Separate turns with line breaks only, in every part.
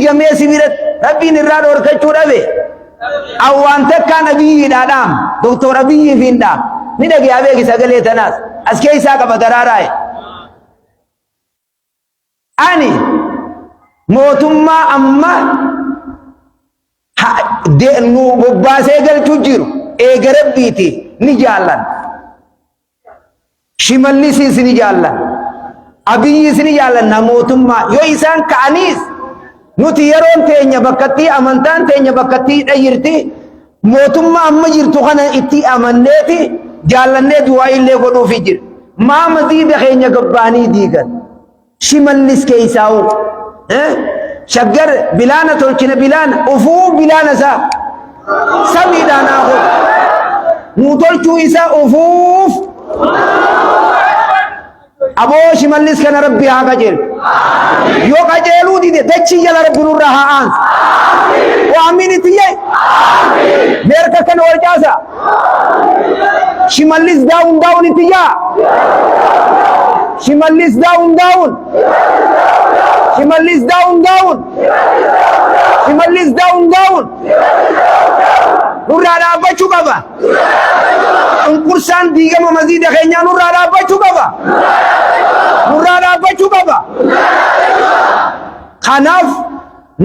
diigame sibirat rabbiin irraa dhorkachuu dhabe awwaan takka nabiyyi dhaadhaam doktor abiyyi finda ni dhage abeeki sagalee tanaas as keessaa qaba daraaraa ani mootummaa amma nu bobbaasee galchuu jiru eega rabbiiti ni jaallan Shimallisis ni jaallan Abiyyis ni jaallan mootummaa yoo isaan ka'aniis nuti yeroon teenya bakkatti amantaan teenya bakkatti dhayirti mootummaa amma jirtu kana itti amanneeti jaallannee du'aa illee godhuufi jira maa maziida keenya gabbaanii diigan Shimallis keessaa'u shaggar bilaana tolchina bilaana ufuu bilaana isaa samiidhaan haa nu tolchuu isaa ufuuf aboo Shimallis kana rabbi haa qajeelu yoo qajeeluu dide dachii jala rabbi nurraa haa aansu waamin itiyye meerka kana wal caasa Shimallis daawun itiyyaa Shimallis daawun Shimallis daawun Shimallis daawun nurraa dhaabbachuu qaba unkursaan diigama maziida keenyaa nurraa dhaabbachuu qaba kanaaf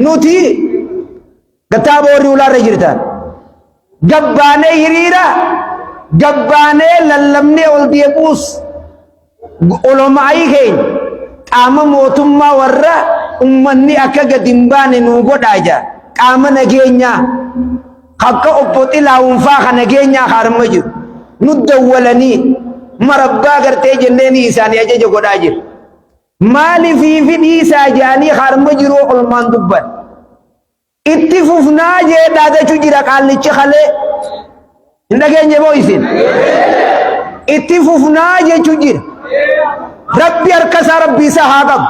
nuti kitaaba warri ulaarra jirtan gabbaanee hiriira gabbaanee lallabnee ol deebuus olomaa'ii keenya qaama mootummaa warra ummanni akka gad hin baane nu godhaa jira qaama nageenyaa akka obbo Xilaawunfaa ka nageenyaa harma jiru nu dawwalanii marabbaa gartee jenneeni isaanii ajaja godhaa jiru maaliifii fidhiisaa jedhanii harma jiru olmaan dubban itti fufnaa jee dhaadachuu jira qaallichi kalee hin dhageenye moo isin itti fufnaa jechuu jira rabbi harkasaa rabbi isaa haa qabu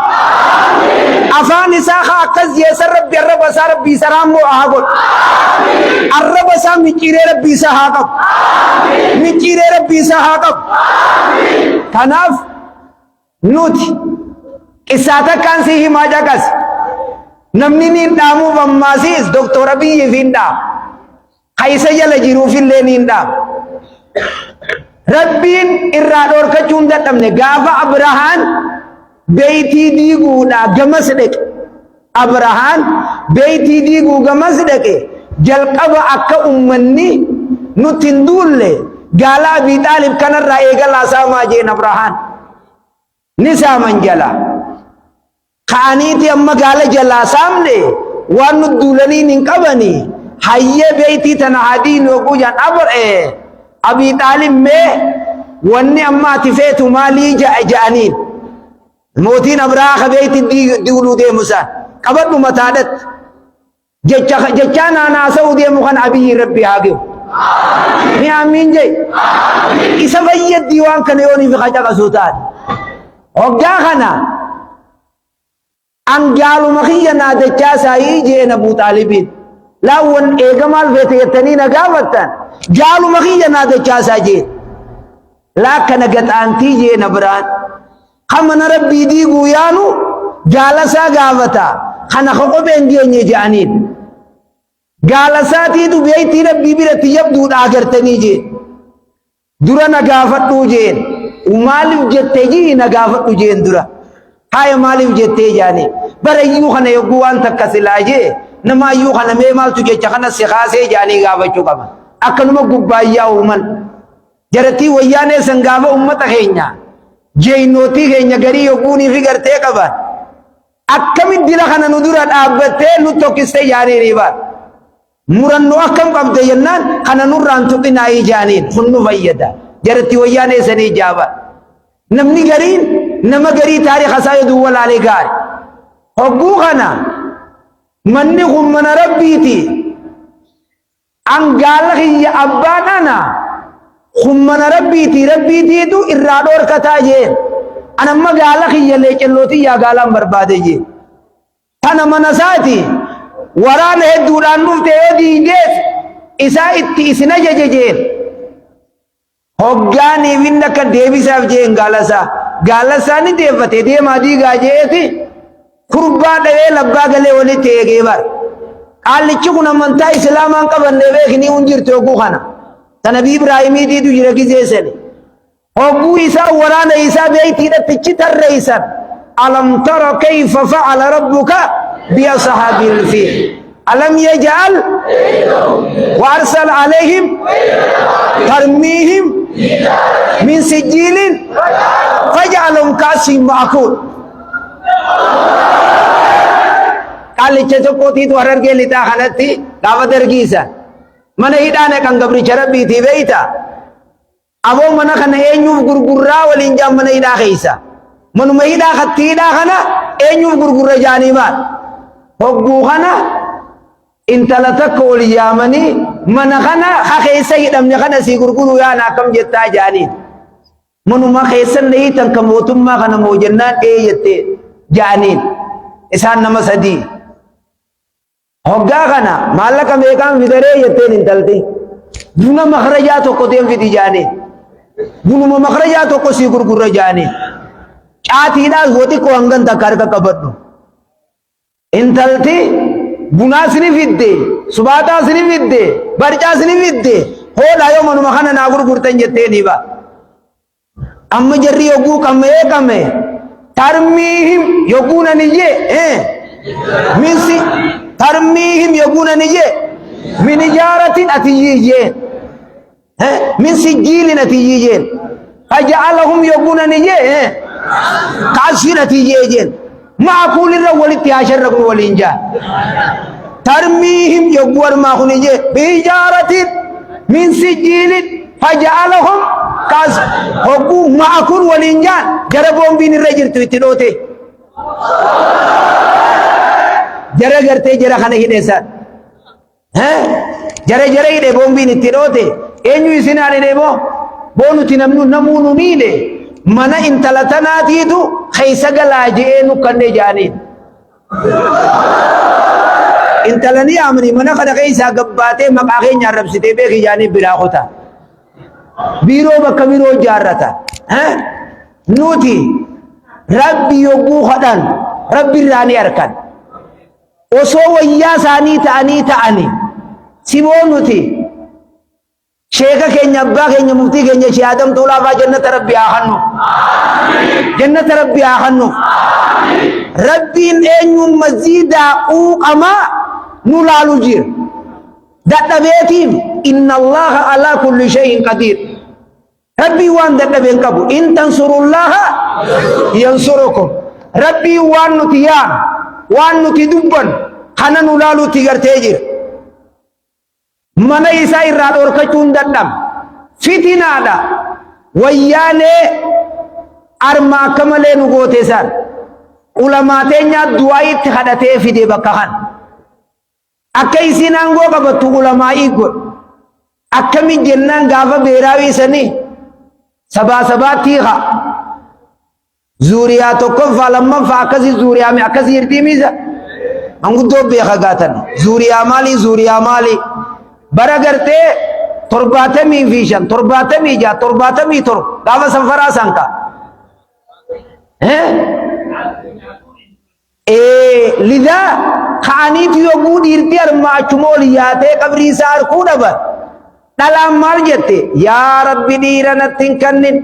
afaan isaa haa akkas jeessan rabbi arraba isaa rabbi isa raammoo haa godhu arraba isaa micciiree rabbi isaa haa qabu micciiree rabbi isaa haa qabu kanaaf nuti qissaa takkaan si himaa caqas namni niin dhaamuuf ammaasiis doktor abiyyiif hin dhaamu haysa jala jiruufillee niin dhaamu rabbiin irraa dhorkachuun dadhabne gaafa Abrahaan beeytii diiguudha gamas dhaqe Abrahaan beeytii diiguu gamas dhaqe jalqaba akka ummanni nuti hin duulle gaala Abii Xaalib kanarraa eegalaa saamaa jeen Abrahaan ni saaman jala kaaniiti amma gaala jalaa saamne waan nu duulaniin hin qabani hayyee beeytii tana hadiin yoguu jaan Abii Xaalib mee wanni amma ati feetu maalii ja'aniin mootiin Abrahaa beeyti diuluu deemusan qabadhu mataadhatti jechaa naanaasa'uu deemu kan Abiyyi rabbi haa ge'u ni amiin jee isa fayyaddii waan kana yooniif qacaqasuu taate hoggaa kana an jaaluma kiyya naadachaa saayii jeen Abuu Xaalibiin laawwan eegamaal feete jettanii na gaafattan jaaluma kiyya naadachaa saa jeen laakkana gaxaantii jeen Abrahaan kamana rabbii diiguu yaanu jaalasaa gaafata kana kopheen geenye je'aniin gaalasaatiitu beeytii rabbii biratti yabduudha agartanii jeen dura na gaafadhuu jeen maaliif jettee jii na gaafadhu jeen dura haya maaliif jettee jaanii barayyuu kana yogguu waan takka silaa jee namaayyuu kana mee maaltu jecha kana si kaasee jaanii gaafachuu qaba akkanuma gubbaayyaa uuman jarattii wayyaanee san gaafa ummata keenya jeeyinootii keenya garii yogguunii fi gartee qaban akkamitti dila kana nu dura dhaabbattee nu tokkistee jaanii riibaan murannoo akkam qabde jennaan kana nurraan tuqinaayii jaaniin kun nu fayyada jarattii wayyaanee sanii jaaban namni gariin nama garii taariikha isaa yoduu walaalee gaari hogguu kana manni kun mana rabbiiti angaala kiyya abbaan ana kun mana rabbiitiitu irraa dhoorkataa jeen anamma gaala kiyya leecellootii yaa gaalaan barbaade jeen tana mana isaati waraana hedduudhaan dhufte yoo diigees isaa itti isin ajaje jeen hoggaaniif inni akka deebisaaf jeen gaalasaa ni deeffate deemaa diigaa jeeti kurbaa dhawee labbaa galee walitti eegee bar qaallichi kun amantaa islaamaan qabanne beekni hunjirtu yogguu kana ta nabii ibraahimiitiitu jira gizeessani hogguu isaa waraana isaa beeytiidhattichi tarreeysan alam tara kayfa fa'ala rabbuka bi ashaabil fiil alam yaj'al wa arsala alayhim tarmihim min sijilin faj'alahum ka'asfin ma'kul qaallicha tokkootiitu harargee lixaa kanatti gaafa dargiisa mana hidhaane kan gabricha rabbiitii beeyta aboo mana kana eenyuuf gurgurraa waliin jaan mana hidhaa keeysa manuma hidhaa katti hidhaa kana eenyuuf gurgurra jaanii maal hogguu kana intala takka ol yaamanii mana kana keessa hidhamne kana sii gurguruu yaana akkam jettaa jaaniin manuma keessan na hiitan ka mootummaa kana moo jennaan jette jaaniin isaan nama sadii hoggaa kana maallaqa meeqaan fidaree jetteen intalti buna makrajaa tokko teen fidi jaaniin bunuma makrajaa tokko sii gurgurra jaaniin caatiidhaas woti ko hangan takka harka qabadhu intalti bunaas ni fidde subaataas ni fidde barcaas ni fidde hoodhaa yoo manuma kana naa gurgurtan jetteeni ba amma jarri yogguu qame tarmiihim yogguu naniyye minsi tarmiihim yogguu naniyye min ijaaratin atiyyiyyeen min sijjiilin atiyyiyyeen faja'alahum yogguu naniyye ka'asfin atiyyeejeen معقول الرول التهاشر رقم والإنجاء ترميهم يقوار ما خنجي بإجارة من سجيل فجعلهم كاس حقوق معقول والإنجاء جربهم بين الرجل تويتلوته جرى جرتي جرى خانه ديسان جرى يدبهم بين التلوته أينو يسنان دبو بونو تنمنو نمونو نيله mana intala tanaatiitu keessa galaa je'ee nu kannee jaaniin intala ni amri mana kana keessa gabbaatee maqaa keenya arrabsitee beeki jaanii biraa kutaa biiroo bakka biroo jaarrata nuti rabbi yogguu kadhan rabbi irraa ni arkan osoo wayyaa isaanii ta'anii siboo nuti sheeka keenya abbaa keenya muftii keenya shee Adam Tuulaafaa jannata rabbi haa kennu jannata rabbi haa kennu rabbiin eenyuun maziidaa quuqamaa nu laalu jira dadhabeetiin inna allaha alaa kulli shay'in qadiir rabbii waan dadhabeen qabu in tansurullaha yansurukum rabbii waan nuti yaan waan nuti dubban kana nu laaluutti gartee jira mana isaa irraa dhorkachuun dadham fitinaadha wayyaalee arma akka malee nu goote san ulamaa teenyaa du'aayitti kadhatee fide bakka kan akka isiin aangoo qabattu ulamaa godh akkami jennaan gaafa beeraawii sanii sabaatti haa zuuriyaa tokkoffaa lammaffaa akkasii zuuriyaa akkasii hirtiimiisa manguddoo beeka gaatan zuuriyaa maalii bara gartee 75 77 gaafa sanfaraa sanka lidha kaaniif yogguu dhiirti armaachumool yaatee qabrii isaa harkuu dhaban dhalaan maal jette yaa rabbi dhiira natti hin kennin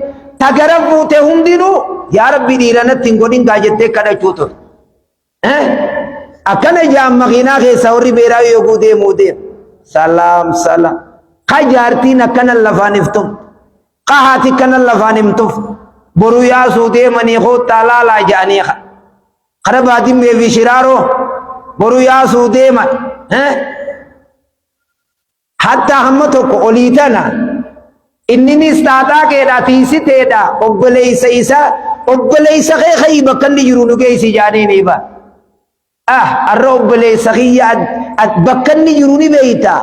tagara fuute hundinuu yaa rabbi dhiira natti hin godhin gaa jettee kadhachuu ture akkana jaan makiinaa keessa warri beeraa yogguu deemuu deemu salam kajaartiin akkana lafaan iftum qahaati kana lafaan himtuuf boru yaasuu deemanii koottaa laalaa ja'anii kara baatiin meefi shiraaroo boru yaasuu deeman hatta hamma tokko olii tana inninis taataa keedha tiisiteedha obboleeysa isaa obboleeysa kee kayi bakka inni jiru nu geessi jaaniini ba arra obboleeysa kiyya bakka inni jiru ni beeyta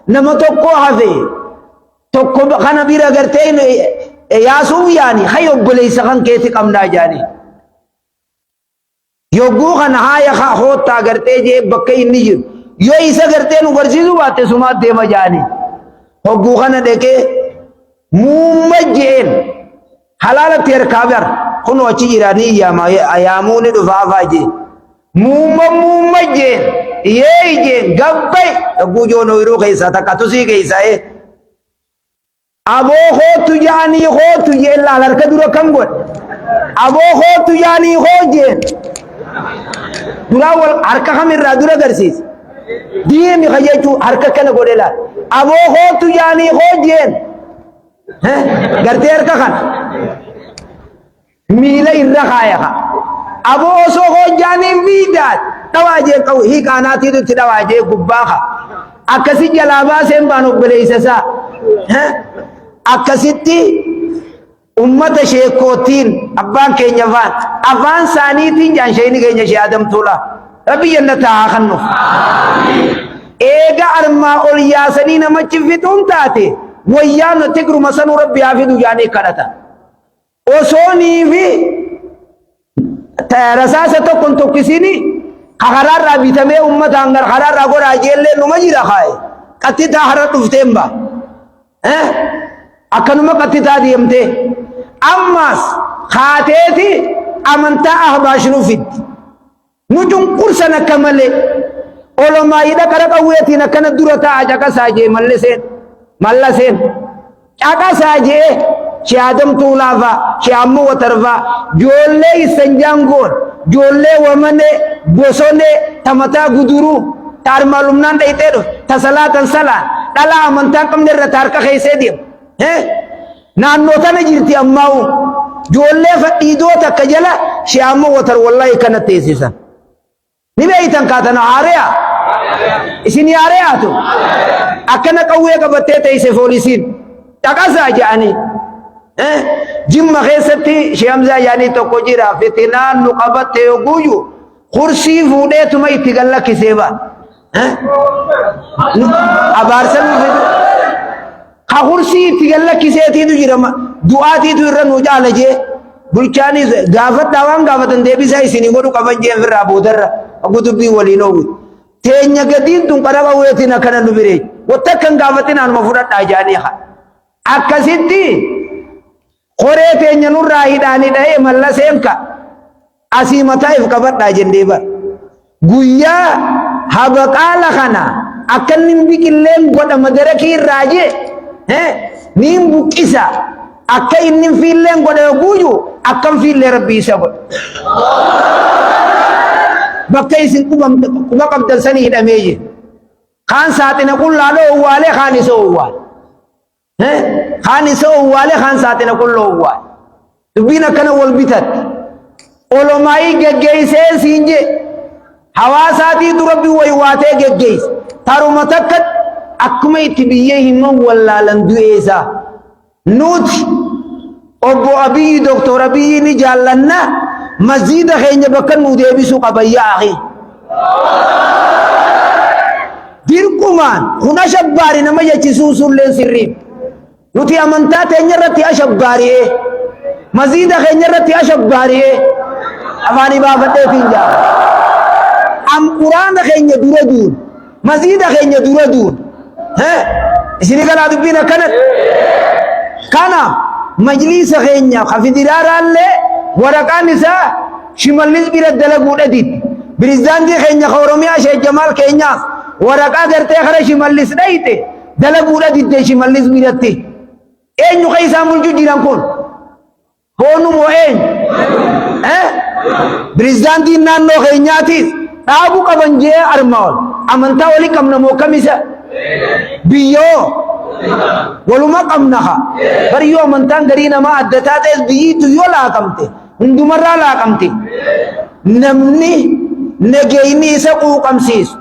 nama tokko hafe tokko kana bira gartee yaasuu yaani hay obboleeysa kan keeti qabnaa jaanii yogguu kana haaya hoottaa gartee jee bakka inni jiru yoo isa gartee nu barsiisuu baatte sumaat deema jaanii hogguu kana dhaqee muumma jeen halaalatti harkaa bar kunoo achi jiraanii yaamuu ni dhufaafaa jee muumma jeen yee jeen gabbay guujoo nooyiruu keessa takka tusii keessa aboo hootu jaanii hootu jeen laal harka dura kan godhe aboo hootu jaanii hoo jeen duraa wal harka kamirraa dura garsiise diimi kajechu harka kana godhe laal aboo hootu jaanii hoo jeen gartee harka kana miila irra kaaya aboo osoo hoo jaanii viidaat dhawaajee qabu hiikaanaatiitu dhawaajee gubbaa ka akkasi jalaa baaseen baan obboleessa isaa akkasitti ummata sheekootiin abbaan keenya afaan saaniitiin jaan sheeyni keenya shee adamtuudha rabbi jannataa haa kennuuf eega armaa ol yaasanii namachi fixuun taate wayyaa nuti gruma sanuu rabbi haa fidu jaanii kadhata osoonii fi rasaasa tokkon tokkisini karaarraa bitamee ummataan karaarraa godhaa jeellee numa jira kaaye qattitaa har'a dhufteen ba akkanuma qattitaa deemtee ammas kaateeti amantaa ahbaash nu fiddi nu cunqursan akka malee olomaayidha qara qawweetiin akkana dura taa'a caqasaa jee mallaseen caqasaa jee shee adamtuu laafaa shee ammoo watarfaa joollee issan jaangoon joollee wamane bosone tamataa guduruu taarmaalumnaan dhayxee dhufe tasalaatan salaan dhalaa amantaa qabne irra taarka keeysee deemu naannoo tana jirti ammaa'u joollee fadhiidoota akka jala shee ammoo watar wallahi kana teessisan ni beeytan kaatana haareya isin haareyaatu akkana qawwee qabattee teeyse foolisiin dhaqasaa jedhanii jimma keessatti shee Hamzaa yaanii tokko jira fitinaan nu qabatte yoguuyu kursii fuudheetuma itti gallakkisee ba abaarsan ka kursii itti gallakkiseetiitu jira du'aatiitu irra nu caala jee bulchaanii gaafadhaa waan gaafatan deebisaa isinii godhu qaban jeen firraa boodarra gudubbii waliin oowwi teenya gadiin tun qara qawweetiin akkana nu bireej watta akkan gaafatin anuma fudhadhaa jaanii akkasitti koree teenya nurraa hidhaanii dha'ee mallaseenka asii mataa if qabadhaa jendeeba guyyaa habaqaala kana akkannin biqilleen godha madarakii irraa jee niin buqqisa akka innin fiilleen godha yoguuyu akkan fiillee rabbii isa godha bakka isin quba qabdan sanii hidhamee je kaan saaxina qullaadho owwaalee kaan isa owwaale kaan isa owwaale kaan saaxina qulloo owwaale dubbiin akkana wal bitatti olomaayii geggeeysee siin je hawaasaatii durabbi waywaatee geggeeyse taruma takkat akkuma itti biyyee himman wallaalan du'eesaa nuti obbo Abiyyi Doktor Abiyyi ni jaallanna masjiida keenya bakka nu deebisuu qabayyaa akhi dirqumaan kun ashabbaari nama jechisuu sulleen sirriin nuti amantaa teenya irratti ashabbaari'ee masjiida keenya irratti ashabbaari'ee afaanii baafadheetiin jaa quraana keenya dura duun masjiida keenya dura duun isini kanaa dubbiin akkanat kana majliisa keenya kafidiraallee waraqaan isaa shimallis bira dalaguudha ditti pirezidaantii keenya ka Oromiyaa Sheekh Jamaal keenyaaf waraqaa gartee kara shimallis dhayte dalaguudha ditte shimallis biratti eenyu ka isaan bulchu jiran kun hoonu moo eenyu pirezidaantiin naannoo keenyaatiif dhaabuu qaban jee armaawal amantaa walii qabna moo kamisa biyyoo waluma qabnaha bari yoo amantaan garii namaa adda taatees biyyiitu yoo laaqamte hundumarraa laaqamte namni nageyni isa quuqamsiisu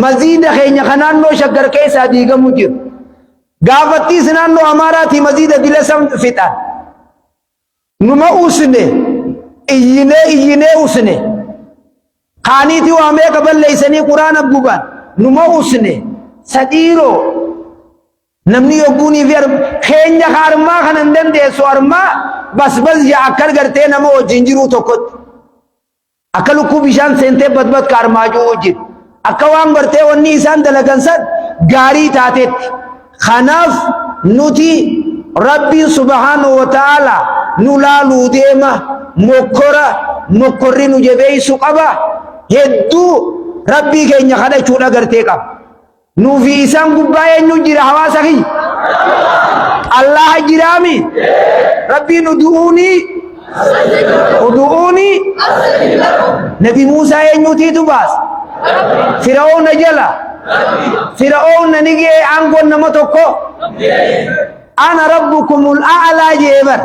masjiida keenya ka naannoo shaggar keessaa diigamu jiru gaafattiis naannoo Amaaraatii masjiida bilasan fixan numa usne iyyinee usne kaaniiti waamee qaballeeysanii quraana guban numa usne sadiiroo namni yogguunii fi keenya ka armaa kanan dandeessu armaa basbas yaa akkan gartee nama wajjin jiruu tokkotti akka lukkuu bishaan seentee badbad ka armaa jiru wajjin akka waan gartee wanni isaan dalagan san gaarii taatetti kanaaf nuti rabbiin subhaanahu wa ta'ala nu laaluu deema mokkorri nu jabeeysu qaba hedduu rabbii keenya kadhachuudha gartee qaba. Nuufi isaan gubbaa eenyu jira hawaasa kiyya? Allah jiraami? Rabbiin udu'uuni Nabi Muusaa eenyutiitu baasa? Firaa'oona jala. Firaa'oona ni ga'e aangoon nama tokko. Ana rabbukumul a'laa jee bar.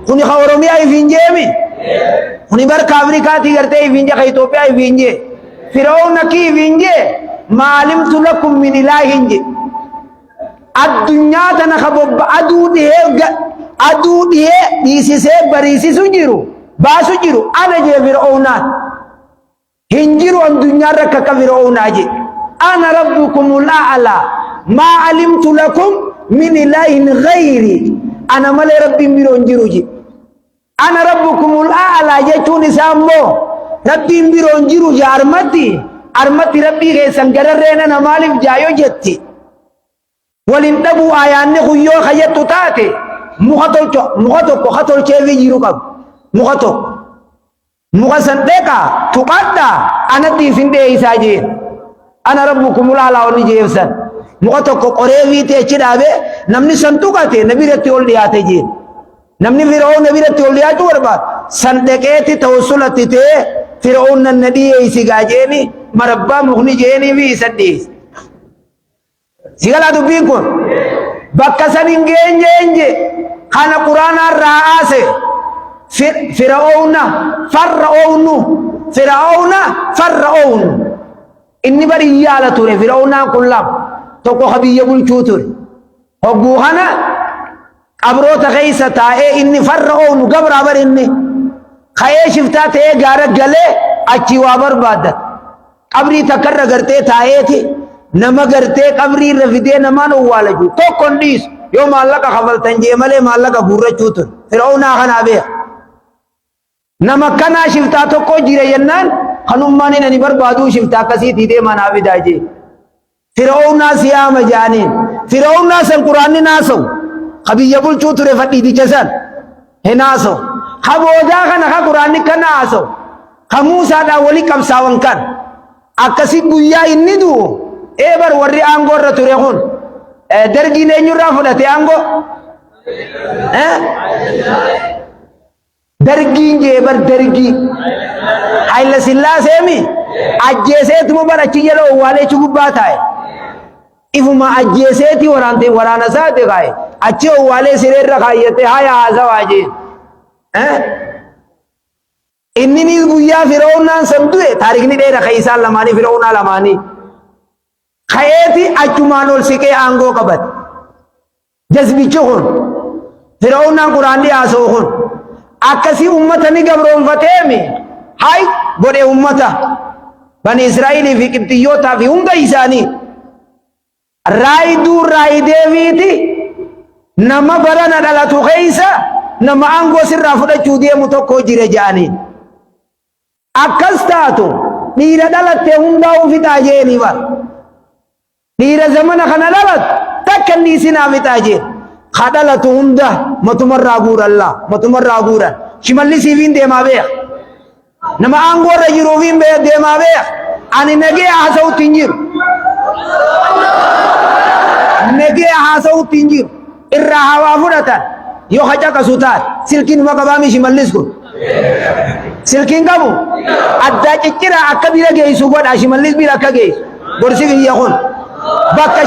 Kuni ka Oromiyaa ifiin jeemi? Kuni barka Afrikaatii gartee ifiin jee, ka Itoophiyaa ifiin jee. Firaa'oona kii ifiin jee maalimtu lakum min ilaahin jee. Addunyaa tana ka bobba aduu dhihee dhiisisee bariisisu jiru baasu jiru ana jee Firaa'oonaan. Hin jiru addunyaa rakka akka Firaa'oonaa jee. Ana rabbukumul a'laa maa alimtu lakum min ilaahin ghayri. Ana malee rabbiin biroo hin jiru jee. Ana rabbukumul a'laa jechuun isaa immoo rabbiin biroo hin jiru jee armatti rabbii keessan gararreena na maaliif jaayo jetti. Walin dhabuu ayaanni kuyyoo kayyattu taate muka tokko ka tolcheefi jiru qabu. Muka tokko muka san dheqaa tuqadhaa anatti ifin dheeysaa jeen. Ana rabbukumul a'laa onni jeefsan. Muka tokko qoree fiitee achi dhaabe namni san tuqate na biratti ol dhiyaate jeen. Namni Firaa'oon na biratti ol dhiyaachuu barbaadu san dheqeetti tawassulatti ta'ee Firaa'oon nan na dhiyeessi gaa jeeni marabbaa mukni jeenii fi isa dhiyeessi. Sigala dubbiin kun bakka san hin geenye kana quraanaa irraa aase Firaa'oona farra'oonu inni bari yaala ture Firaa'oonaan kun lama tokko ka biyya bulchuu ture hogguu kana qabroota keessa taa'ee inni farra'oonu gabraa bar inni ka'ee shiftaa ta'ee gaara galee achi waa barbaaddata qabrii takkarra gartee taa'eeti nama gartee qabrii irra fidee namaan owwaala jiru tokko hin dhiisu yoo maallaqa kafaltan jee malee maallaqa guurrachuu ture Firaa'oonaa kanaa beeka. Nama kanaa shiftaa tokko jira jennaan kanummaan inni barbaaduu shiftaa akkasiitii deemaa naa fidaa jee. Firaa'oonaa siyaama jaaniin Firaa'oonaa san quraanni naasawu ka biyya bulchuu ture fadhiiticha san hin naasawu ka boodaa kana ka quraanni kan naasawu ka Muusaadhaan wali qabsaawan kan akkasi guyyaa inni du'u eebar warri aangoo irra ture kun dargiin eenyurraa fudhate aangoo? Dargiin jeebar dargii Hayila Sillaaseemi ajjeeseetuma barachi jala owwaalee gubbaa taa'e. Ifuma ajjeeseeti waraana isaati kaa'e achi owwaalee sireerra kaayyate haya haasawaa jeen. Inni guyyaa Firaa'oonaan san du'e taarikni dheera ka isaan lamaanii Firaa'oonaa lamaanii. Ka'eeti achumaan ol siqee aangoo qabate. Jazbichi kun Firaa'oonaan quraanni haasa'u kun akkasii ummata ni gabroonfateemi hay godhe ummata bani Israa'ilii fi Qibxiyyootaa fi hunda isaanii raayideefiiti nama barana dhalatu keessa nama aangoo sirraa fudhachuu deemu tokko jire jedhanii akkas taatu dhiira dhalatte hundaa ufixaa jeeni bar dhiira zamana kana dhalatu takka inni isinaa fixaa jeen ka dhalatu hunda matumarraa guuran shimallisiifiin deemaa beeka nama aangoo irra jiruufiin deemaa beeka ani nagee haasa'utti hin jiru irraa hawaa fudhatan yoo hacaqasu taate silkiin uma qabaami shimallis kun silkiin qabu addaa cicciraa akka bira geessu godha shimallis bira akka geessu gorsi biyya kun bakka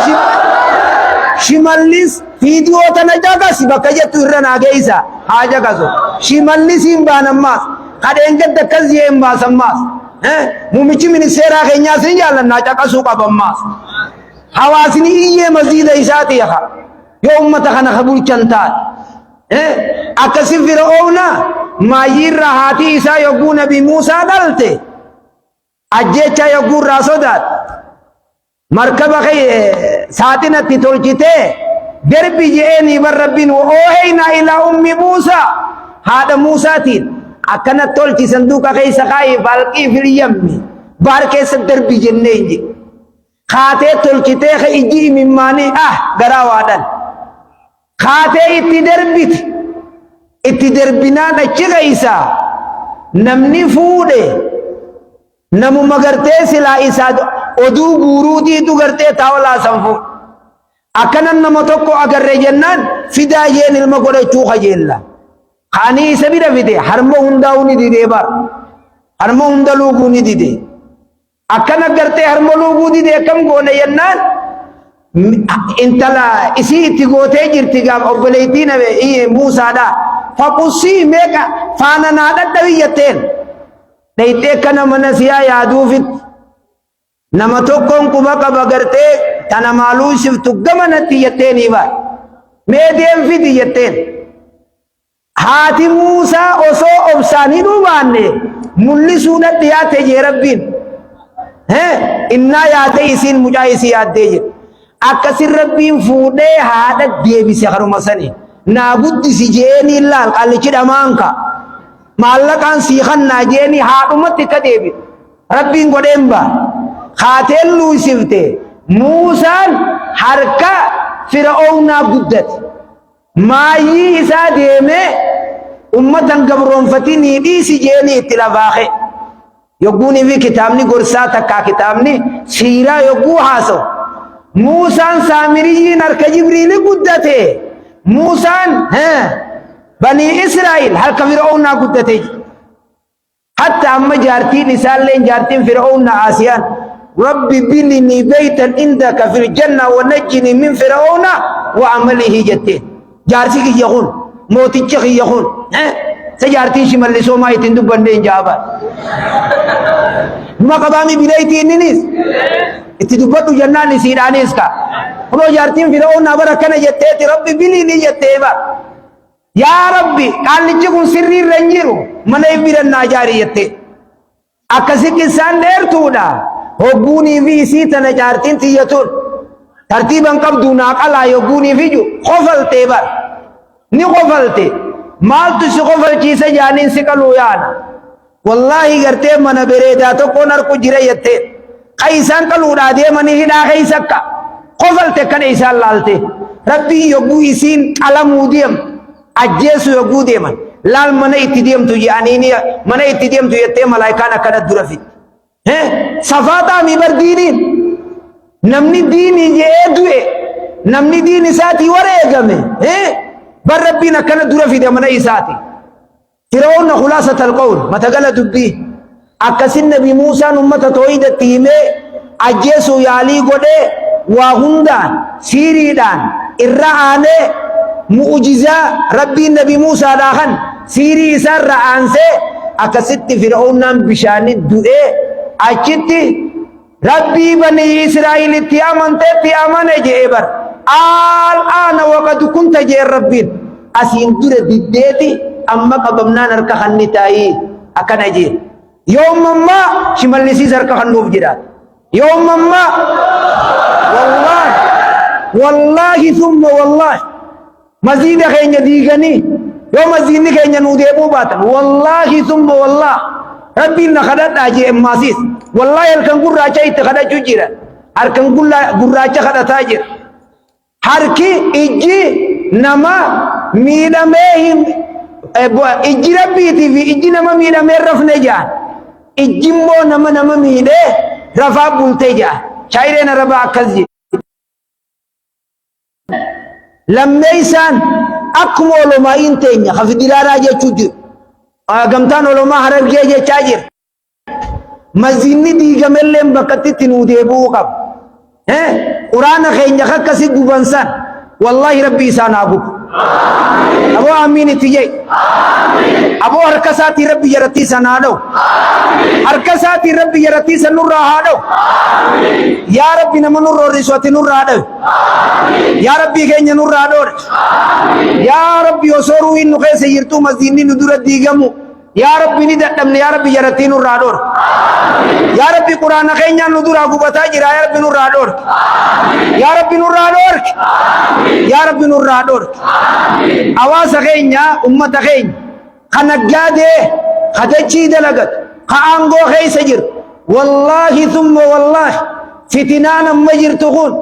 shimallis viidiyoo tana caqasi bakka jettu irra naa geessa haa caqasu shimallisiin baanammaas kadheen gadda akkas jee hin baasammaas muummichi ministeeraa keenyaas ni jaallannaa caqasuu qabammaas hawaasni iyyee maziida isaati yaha yoo ummata kana ka bulchan taate akkasi Firaa'oona maayyiirraa haati isaa yogguu nabi Muusaa dhalte ajjecha yogguu irraa sodaate markaba saaxinatti tolchitee derbi je'eeni bar rabbiin ooheyna ilaa ummi Muusaa haadha Muusaatiin akkana tolchi sanduuqa keessa kaa'ee balqii firyammi baar keessa derbi jennee inji kaatee tolchitee ka ijji imimmaanii garaa waadhan kaatee itti derbinaan achi keessa namni fuudhe namu magartee silaa isaa oduu guuruutiitu gartee taawalaa sanfu akkanan nama tokko agarre jennaan fidaa jeen ilma godhachuu kajeella kaanii isa bira fide harma hundaa'uu ni didee bar harma hunda luuguu ni dide akkana gartee harma luuguu dide akkam goone jennaan intala isii itti gootee jirti gaaf obboleettii nabe Muusaadha faqussii meeqa faana naa dhadhawi jetteen dhayxee kana mana siyaa yaaduufit nama tokkoon quba qaba gartee tana maaluu shiftu gamanatti jetteeni ba mee deemfiti jetteen haati Muusaa osoo obsaanii dhubaanne mul'isuu dhiyaate jee rabbiin innaa yaate isiin mucaa isii yaaddee jira akkasin rabbiin fuudhee haadha deebise haruma sanii naa guddisi jeeni laal qallichi dhamaanka maallaqaan sii kannaa jeeni haadhumatti ka deebi rabbiin godheen ba haateen luusifte Muusaan harka Fir'aawnaa guddate maayyii isaa deemee ummatan gabroonfatinii dhiisi jeeni itti lafaaqe yogguunii fi kitaabni gorsaa takkaa kitaabni siiraa yogguu haasawu Muusaan Saamiriyyiin harka Jibriili guddate Muusaan banii Israa'el harka Fir'aawnaa guddate hatta amma jaartiin isaallee jaartiin Fir'aawnaa Asiyaan rabbi binni baytan indaka fil janna wa najjini min Fir'aawna wa amalihi jette jaarsi kiyya kun mooticha kiyya kun sa jaartiin shimallisoo maa itin dubbanneen jaaba maqabaami bilaytiinninis itti dubbadhu jannaan isiidhaanis ka kunoo jaartiin Fir'aawnaa bara kana jetteeti rabbi binni jettee ba yaa rabbi qaallichi kun sirrii irra hin jiru mana ibidannaa jaari jette akkasi qissaan dheertuudha hogguunii fi isii tana jaartiin tiyyatuun tartiiban qabdu naa qalaa yogguunii fi ju qofaltee bar ni qofalte maaltu si qofalchiisa jaaniin si qaluu yaana wallaahi gartee mana bereedaa tokkoon harku jira jettee ka isaan qaluudhaa deemanii hidhaa keessa akka qofalte kana isaan laalte rabbii yogguu isiin qalamuu deem ajjeesu yogguu deeman laal mana itti deemtu jedhanii mana itti deemtu jettee malaayikaan akkana dura fiti safataa mi bardiniin namni diinii jee du'e namni diin isaati wareegame bar rabbiin akkana dura fide mana isaati Fir'aawna khulaasatal qawl matagala dubbii akkasin nabi Muusaan ummata toohidatti himee ajjeesuu yaalii godhee waa hundaan siiriidhaan irra aanee mu'ujizaa rabbiin nabi Muusaadhaa kan siirii isaarra aansee akkasitti Fir'aawnaan bishaanii du'ee achitti rabbii bani Israa'ilitti amanteetti amane jee bar al'aana waqad kunta jee rabbiin asiin dura diddeeti amma qabamnaan harka kanni taa'ii akkana jee yoomammaa shimallisiis harka kannuuf jedhaat yoomammaa wallaahi thumma wallaahi maziida keenya diiganii yoo maziidni keenya nuu deebuu baatan wallaahi thumma wallaahi rabbiin na kadhadhaa jee maasiis wallaahi halkan gurraacha itti kadhachuu jira harkan gurraacha kadhataa jira harki ijji nama miidhamee ijji rabbiitii fi ijji nama miidhamee rafne jaan ijji immoo nama miidhee rafaa bultee jaan shaayireen arabaa akkas jedhe lammeeysaan akkuma olomaa'iin teenya hafidilaaraa jechuu jiru gamtaan olomaa harargee jechaa jira maziinni diigamelleen bakkatti nuu deebi'uu qaba quraana keenya akkasi gubansan wallaahi rabbi isaan haa gubu aboo amiin itti jee aboo harka isaatiin rabbi jarattii san haa dha'u harka isaatiin rabbi jarattii san nurraa haa dha'u yaa rabbi nama nurra horrisu ati nurraa dha'u yaa rabbi keenya nurraa dhoore yaa rabbi osoo ruuhiin nu keessa jirtuu maziinni nu dura diigamu yaa rabbi ni dadhabne yaa rabbi jarattii nurraa dhoore yaa rabbi quraana keenyaan nu duraa gubataa jira yaa rabbi nurraa dhoore yaa rabbi nurraa dhoore yaa rabbi nurraa dhoore hawaasa keenya ummata keenya kanaggaadee kadachii dalagat ka aangoo keessa jiru wallaahi thumma wallaahi fitinaan amma jirtu kun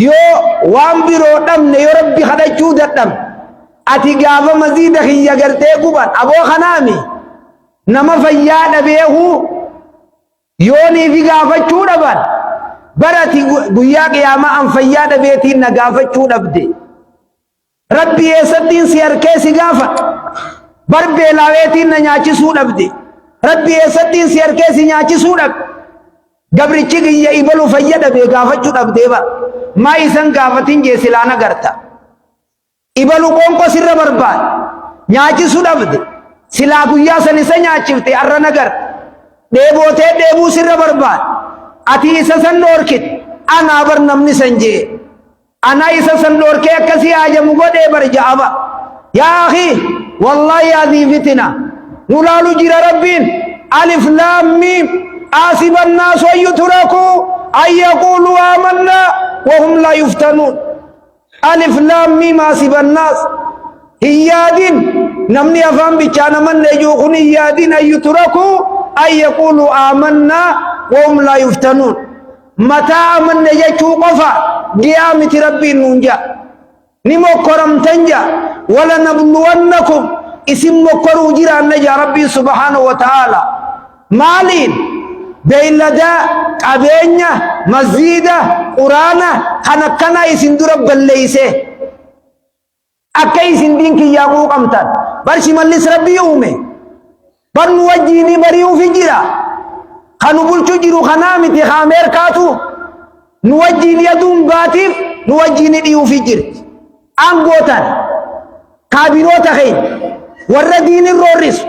yoo waan biroo dhabne yoo rabbi kadhachuu dadhabne ati gaafa maziida kiyya gartee guban aboo kanaami nama fayyaa dhabeehu yoonii fi gaafachuu dhaban barati guyyaa qiyaamaa an fayyaa dhabeetiin na gaafachuu dhabde rabbi eessattiin si harkee si gaafa barbeelaaweetiin na nyaachisuu dhabde rabbi eessattiin si harkee si nyaachisuu dhabde gabrichi kiyya ibalu fayya dhabee gaafachuu dhabdee ba maa isan gaafatin jee silaa nagarta ibalu qoonqo sirra barbaad nyaachisuu dhabde silaa guyyaa san isa nyaachifte arra nagarta dheebootee dheebuu sirra barbaad ati isa san dhoorkit anaa bar namni san jee ana isa san dhoorkee akkasii haajamu godhee bar ja'aba yaa akhi wallahi hadii fitina nu laalu jira rabbiin alif laam miim آسب الناس أن يتركوا أن يقولوا آمنا وهم لا يفتنون ألف لام ميم آسب الناس هيادين نمني أفهم بيشانا من نجوخني هيادين أن يتركوا أن يقولوا آمنا وهم لا يفتنون متى من نجتو قفا قيامة ربي ننجا نمو كرم تنجا ولا نبلونكم اسم مكرو جرى نجا ربي سبحانه وتعالى مالين beeylada qabeenya masjiida quraana kana isin dura balleeyse akka isin diin kiyyaaquu qabtan barshi mallis rabbii uume barnu wajjiini bari'uu fi jira kanu bulchu jiru kanaa miti kaameerkaatu nu wajjiini aduun baatiif nu wajjiini dhiyuu fi jirti aangootan kaabinoota keenya warra diinin roorrisu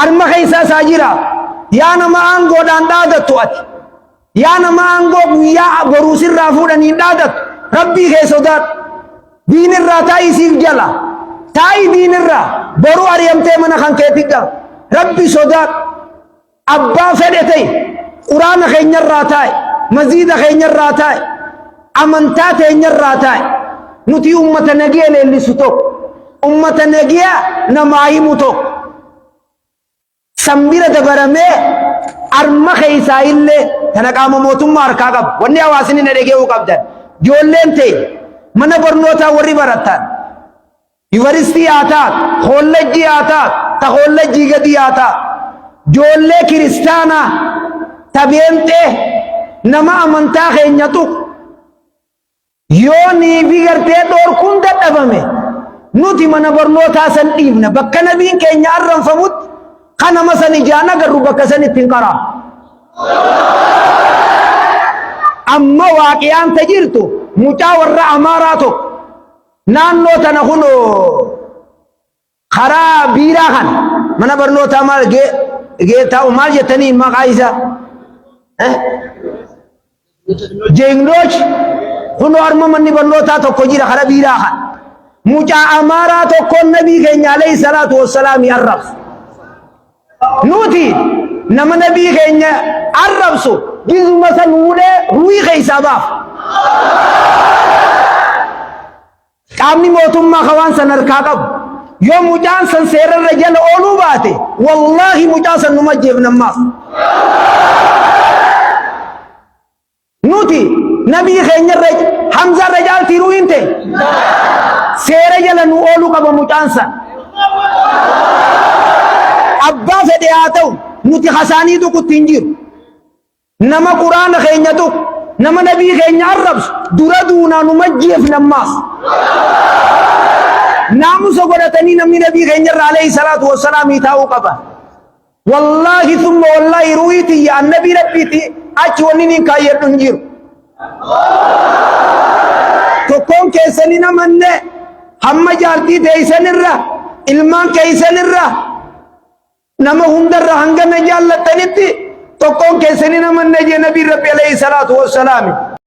arma keeysaa isaa jira yaa nama aangoodhaan dhaadattu ati yaa nama aangoo guyyaa boruu sirraa fuudhanii dhaadattu rabbii kee sodaadhu diinirraa taa'ii siif jala taa'ii diinirraa boruu ari'amtee mana kan keetti gala rabbi sodaadhu abbaa fedhe ta'e quraana keenyarraa taa'e masjiida keenyarraa taa'e amantaa teenyarraa taa'e nuti ummata nagiya leellisu tokko ummata nagiya namaa himu tokko sambira dabarame arma keeysaa illee tana qaama mootummaa harkaa qabu wanni hawaasni na dhaga'uu qabdan joolleen ta'e mana barnootaa warri barattan yuunivarsiitii haa taatu koolleejjii haa taatu ta koolleejjii gadii haa taatu joollee kiristaanaa tabeenxee nama amantaa keenya tuqu yoo niifi gartee dhoorkuun dadhabame nuti mana barnootaa san dhiibna bakka nabiin keenya arranfamutti kana masan ijaana garru bakka san ittiin qaraa amma waaqiyaan tajirtu mucaa warra amaaraa tokko naannoo tana kun karaa biiraa kan mana barnootaa maal geetaa maal jettanii maqaa isaa jeenglooch kun arma manni barnootaa tokko jira karaa biiraa kan mucaa amaaraa tokko nabii keenya alayhi salaatu wassalaam arrabsu nuti nama nabii keenya arrabsu gizuma san fuudhee ruwii keeysaa baaf qaamni mootummaa kawaan san harkaa qabu yoo mucaan san seerarra jala ooluu baate wallaahi mucaa san numa jeefnammaaf nuti nabii keenyarra hamzarra jaaltii ruwiin ta'e seera jala nu ooluu qaba mucaan san abbaa fedhe haa ta'u nuti hasaanii tuqutti hin jiru nama quraana keenya tuqu nama nabii keenya arrabsu dura duunaa numa jeefnammaaf naamusa godhatanii namni nabii keenyarra alayhi salaatu wassalaam taa'uu qaba wallaahi thumma wallaahi ruwiiti yaa annabii rabbiiti achi wanni niin kaayyadhu hin jiru tokkoon keessanii namanne hamma jaartii teeysanirra ilmaan keeysanirra nama hundarra hangana jaallattanitti tokkoon keessanii namanne jee nabii rabbi alayhi salaatu wassalaami